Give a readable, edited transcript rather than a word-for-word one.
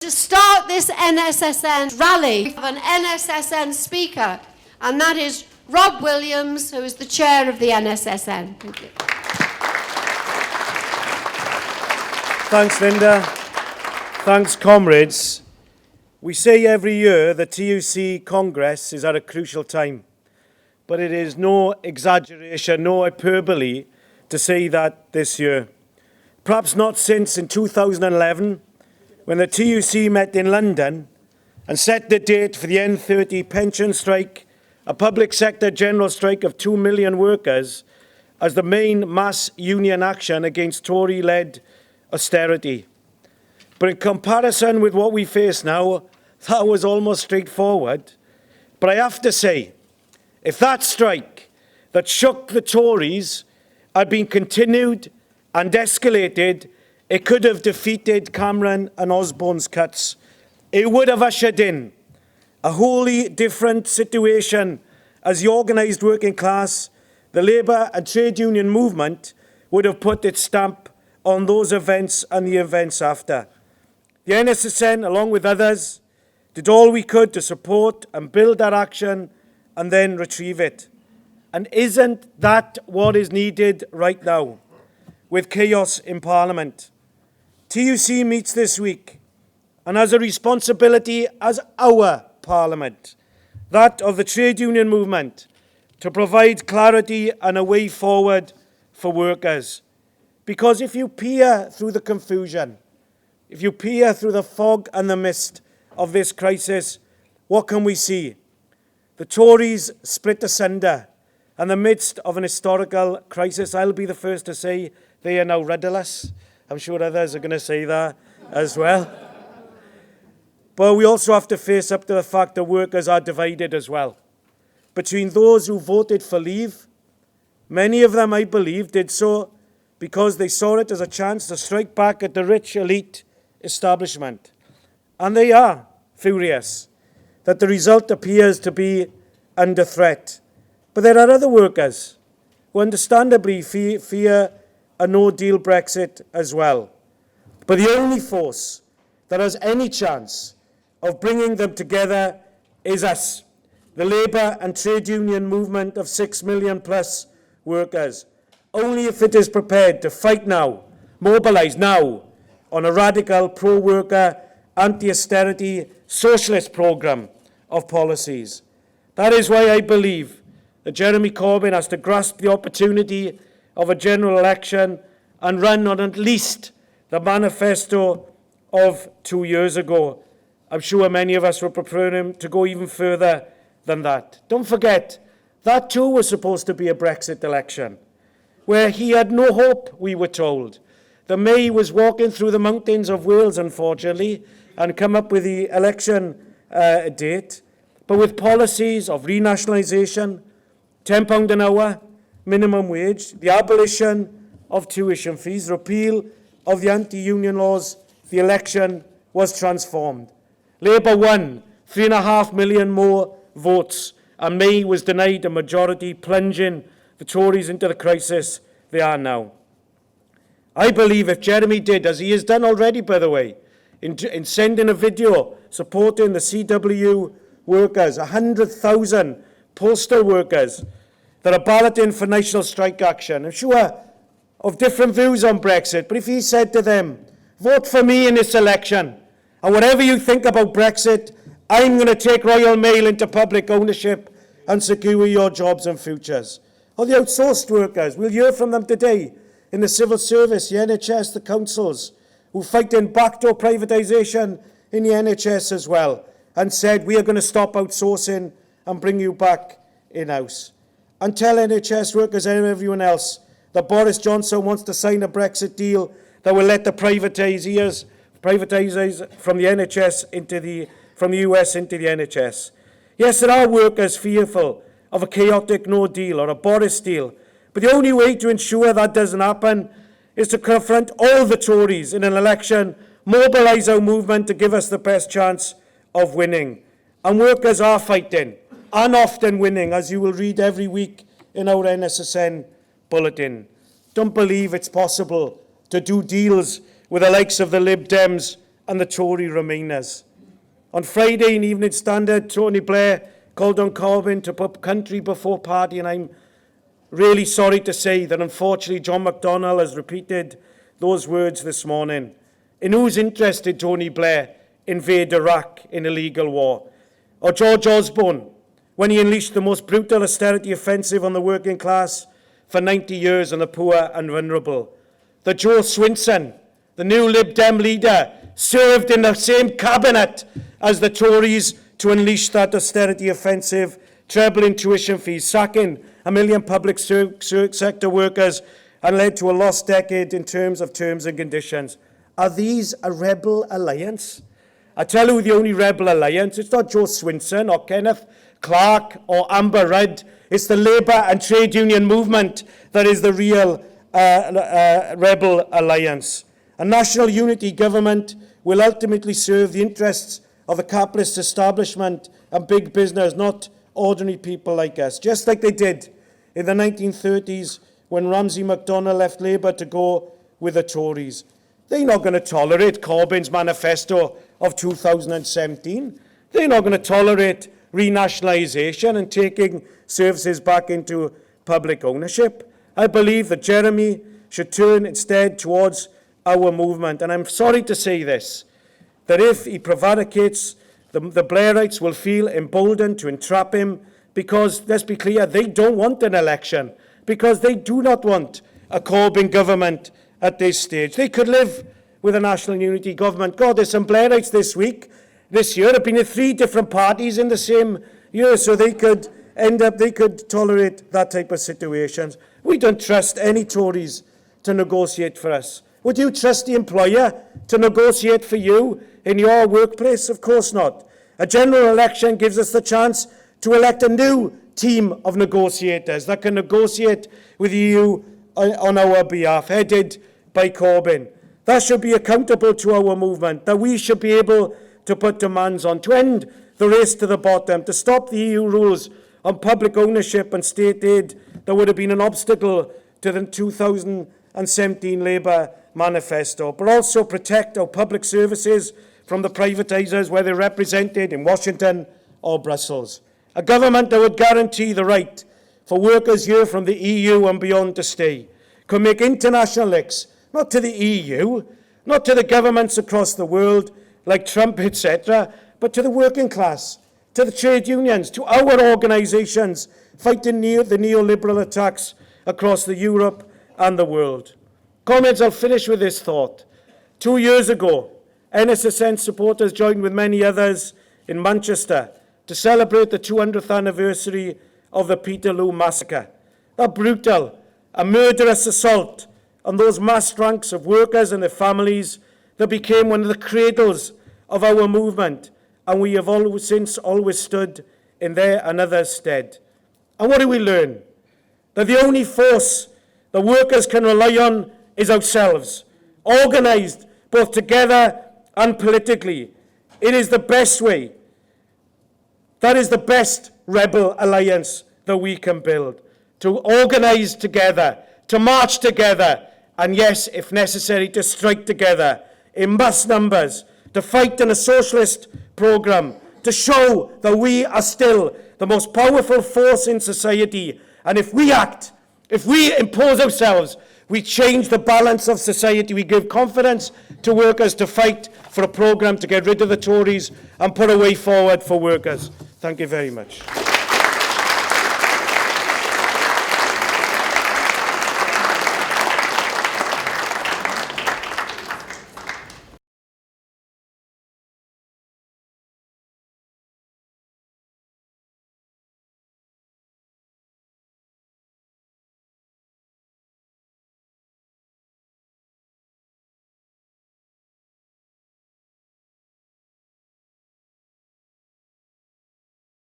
To start this NSSN rally, we have an NSSN speaker, and that is Rob Williams, who is the chair of the NSSN. Thank you. Thanks, Linda. Thanks, comrades. We say every year the TUC Congress is at a crucial time, but it is no exaggeration, no hyperbole to say that this year. Perhaps not since in 2011, when the TUC met in London and set the date for the N30 pension strike, a public sector general strike of 2 million workers, as the main mass union action against Tory-led austerity. But in comparison with what we face now, that was almost straightforward. But I have to say, if that strike that shook the Tories had been continued and escalated, it could have defeated Cameron and Osborne's cuts. It would have ushered in a wholly different situation as the organised working class, the labour and trade union movement would have put its stamp on those events and the events after. The NSSN, along with others, did all we could to support and build that action and then retrieve it. And isn't that what is needed right now, with chaos in Parliament? TUC meets this week and has a responsibility as our Parliament, that of the trade union movement, to provide clarity and a way forward for workers. Because if you peer through the confusion, if you peer through the fog and the mist of this crisis, what can we see? The Tories split asunder in the midst of an historical crisis. I'll be the first to say they are now rudderless. I'm sure others are going to say that as well. But we also have to face up to the fact that workers are divided as well. Between those who voted for leave, many of them, I believe, did so because they saw it as a chance to strike back at the rich elite establishment. And they are furious that the result appears to be under threat. But there are other workers who understandably fear a no-deal Brexit as well. But the only force that has any chance of bringing them together is us, the labour and trade union movement of 6 million plus workers. Only if it is prepared to fight now, mobilise now, on a radical pro-worker, anti-austerity, socialist programme of policies. That is why I believe that Jeremy Corbyn has to grasp the opportunity of a general election and run on at least the manifesto of 2 years ago. I'm sure many of us would prefer him to go even further than that. Don't forget, that too was supposed to be a Brexit election, where he had no hope, we were told. The May was walking through the mountains of Wales, unfortunately, and come up with the election date, but with policies of re-nationalisation, £10 an hour, minimum wage, the abolition of tuition fees, repeal of the anti-union laws, the election was transformed. Labour won 3.5 million more votes, and May was denied a majority, plunging the Tories into the crisis they are now. I believe if Jeremy did, as he has done already, by the way, in sending a video supporting the CWU workers, 100,000 postal workers that are balloting for national strike action. I'm sure of different views on Brexit, but if he said to them, vote for me in this election, and whatever you think about Brexit, I'm going to take Royal Mail into public ownership and secure your jobs and futures. Or the outsourced workers, we'll hear from them today in the civil service, the NHS, the councils, who fight in backdoor privatisation in the NHS as well, and said, we are going to stop outsourcing and bring you back in-house. And tell NHS workers and everyone else that Boris Johnson wants to sign a Brexit deal that will let the privatisers from the NHS from the US into the NHS. Yes, there are workers fearful of a chaotic no deal or a Boris deal, but the only way to ensure that doesn't happen is to confront all the Tories in an election, mobilise our movement to give us the best chance of winning. And workers are fighting, and often winning, as you will read every week in our NSSN bulletin. Don't believe it's possible to do deals with the likes of the Lib Dems and the Tory Remainers. On Friday in Evening Standard, Tony Blair called on Corbyn to put country before party, and I'm really sorry to say that unfortunately John McDonnell has repeated those words this morning. In whose interest did Tony Blair invade Iraq in a legal war? Or George Osborne, when he unleashed the most brutal austerity offensive on the working class for 90 years on the poor and vulnerable? That Joe Swinson, the new Lib Dem leader, served in the same cabinet as the Tories to unleash that austerity offensive, trebling tuition fees, sacking 1 million public sector workers, and led to a lost decade in terms of terms and conditions. Are these a rebel alliance? I tell you the only rebel alliance, it's not Joe Swinson or Kenneth Clark or Amber Rudd. It's the Labour and trade union movement that is the real rebel alliance. A national unity government will ultimately serve the interests of the capitalist establishment and big business, not ordinary people like us, just like they did in the 1930s when Ramsay MacDonald left Labour to go with the Tories. They're not going to tolerate Corbyn's manifesto of 2017. They're not going to tolerate re-nationalisation and taking services back into public ownership. I believe that Jeremy should turn instead towards our movement. And I'm sorry to say this, that if he prevaricates, the Blairites will feel emboldened to entrap him because, let's be clear, they don't want an election, because they do not want a Corbyn government at this stage. They could live with a national unity government. God, there's some Blairites this year have been in 3 different parties in the same year, so they could tolerate that type of situations. We don't trust any Tories to negotiate for us. Would you trust the employer to negotiate for you in your workplace? Of course not. A general election gives us the chance to elect a new team of negotiators that can negotiate with the EU on our behalf, headed by Corbyn. That should be accountable to our movement, that we should be able to put demands on, to end the race to the bottom, to stop the EU rules on public ownership and state aid that would have been an obstacle to the 2017 Labour manifesto, but also protect our public services from the privatisers, whether represented in Washington or Brussels. A government that would guarantee the right for workers here from the EU and beyond to stay, could make international links, not to the EU, not to the governments across the world, like Trump, etc., but to the working class, to the trade unions, to our organisations fighting the neoliberal attacks across Europe and the world. Comrades, I'll finish with this thought. 2 years ago, NSSN supporters joined with many others in Manchester to celebrate the 200th anniversary of the Peterloo massacre. A brutal, a murderous assault on those mass ranks of workers and their families that became one of the cradles of our movement, and we have always stood in their and others' stead. And what do we learn? That the only force the workers can rely on is ourselves, organised both together and politically. It is the best way. That is the best rebel alliance that we can build. To organise together, to march together, and yes, if necessary, to strike together in mass numbers, to fight in a socialist programme, to show that we are still the most powerful force in society. And if we act, if we impose ourselves, we change the balance of society. We give confidence to workers to fight for a programme to get rid of the Tories and put a way forward for workers. Thank you very much.